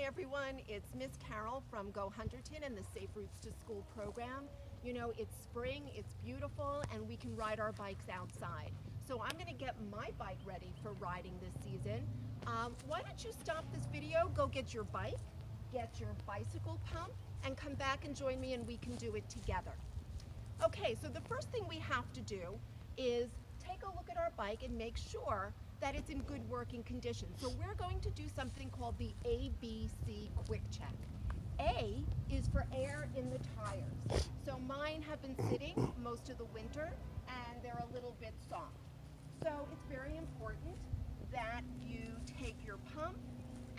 everyone, it's Miss Caryl from Go Hunterdon and the Safe Routes to School program. You know, it's spring, it's beautiful, and we can ride our bikes outside. So I'm gonna get my bike ready for riding this season. Why don't you stop this video, go get your bike, get your bicycle pump, and come back and join me and we can do it together. Okay, so the first thing we have to do is take a look at our bike and make sure that it's in good working condition. So we're going to do something called the ABC Quick Check. A is for air in the tires. So mine have been sitting most of the winter and they're a little bit soft. So it's very important that you take your pump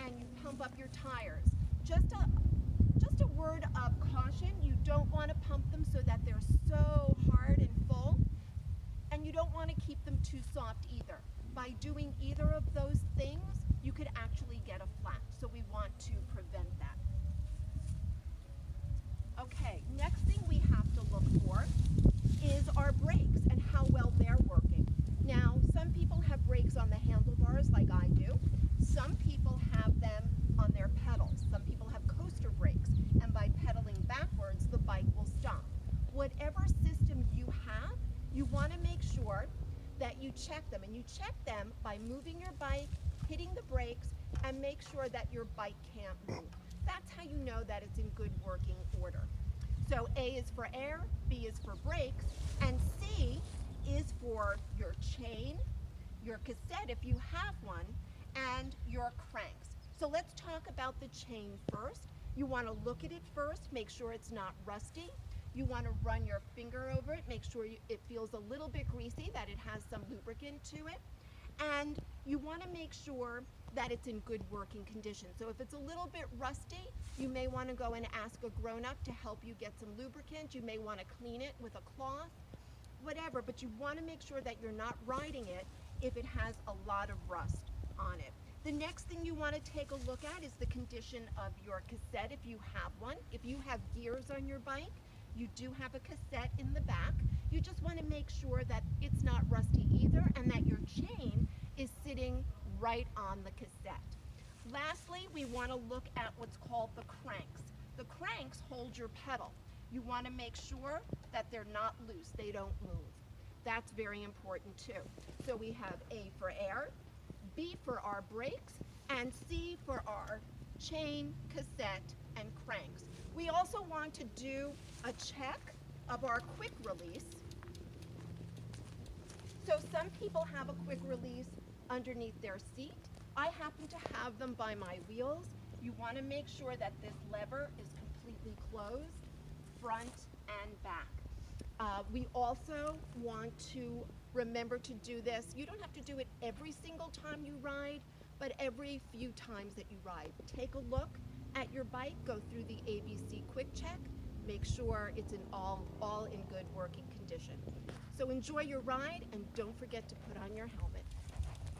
and you pump up your tires. Just a word of caution, you don't want to pump them so that they're so hard and full, and you don't want to keep them too soft either. By doing either of those things, you could actually get a flat, so we want to prevent that. Okay, next thing we have to look for is our brakes and how well they're working. Now, some people have brakes on the handlebars like I do. Some people have them on their pedals. Some people have coaster brakes, and by pedaling backwards, the bike will stop. Whatever system you have, you want to make sure that you check them, and you check them by moving your bike, hitting the brakes, and make sure that your bike can't move. That's how you know that it's in good working order. So A is for air, B is for brakes, and C is for your chain, your cassette if you have one, and your cranks. So let's talk about the chain first. You want to look at it first, make sure it's not rusty. You want to run your finger over it, make sure it feels a little bit greasy, that it has some lubricant to it. And you want to make sure that it's in good working condition. So if it's a little bit rusty, you may want to go and ask a grown-up to help you get some lubricant. You may want to clean it with a cloth, whatever, but you want to make sure that you're not riding it if it has a lot of rust on it. The next thing you want to take a look at is the condition of your cassette if you have one. If you have gears on your bike, you do have a cassette in the back. You just want to make sure that it's not rusty either and that your chain is sitting right on the cassette. Lastly, we want to look at what's called the cranks. The cranks hold your pedal. You want to make sure that they're not loose, they don't move. That's very important too. So we have A for air, B for our brakes, and C for our chain, cassette, and cranks. We also want to do a check of our quick release. So some people have a quick release underneath their seat. I happen to have them by my wheels. You want to make sure that this lever is completely closed, front and back. We also want to remember to do this. You don't have to do it every single time you ride, but every few times that you ride. Take a look at your bike, go through the ABC Quick Check, make sure it's all in good working condition. So enjoy your ride and don't forget to put on your helmet.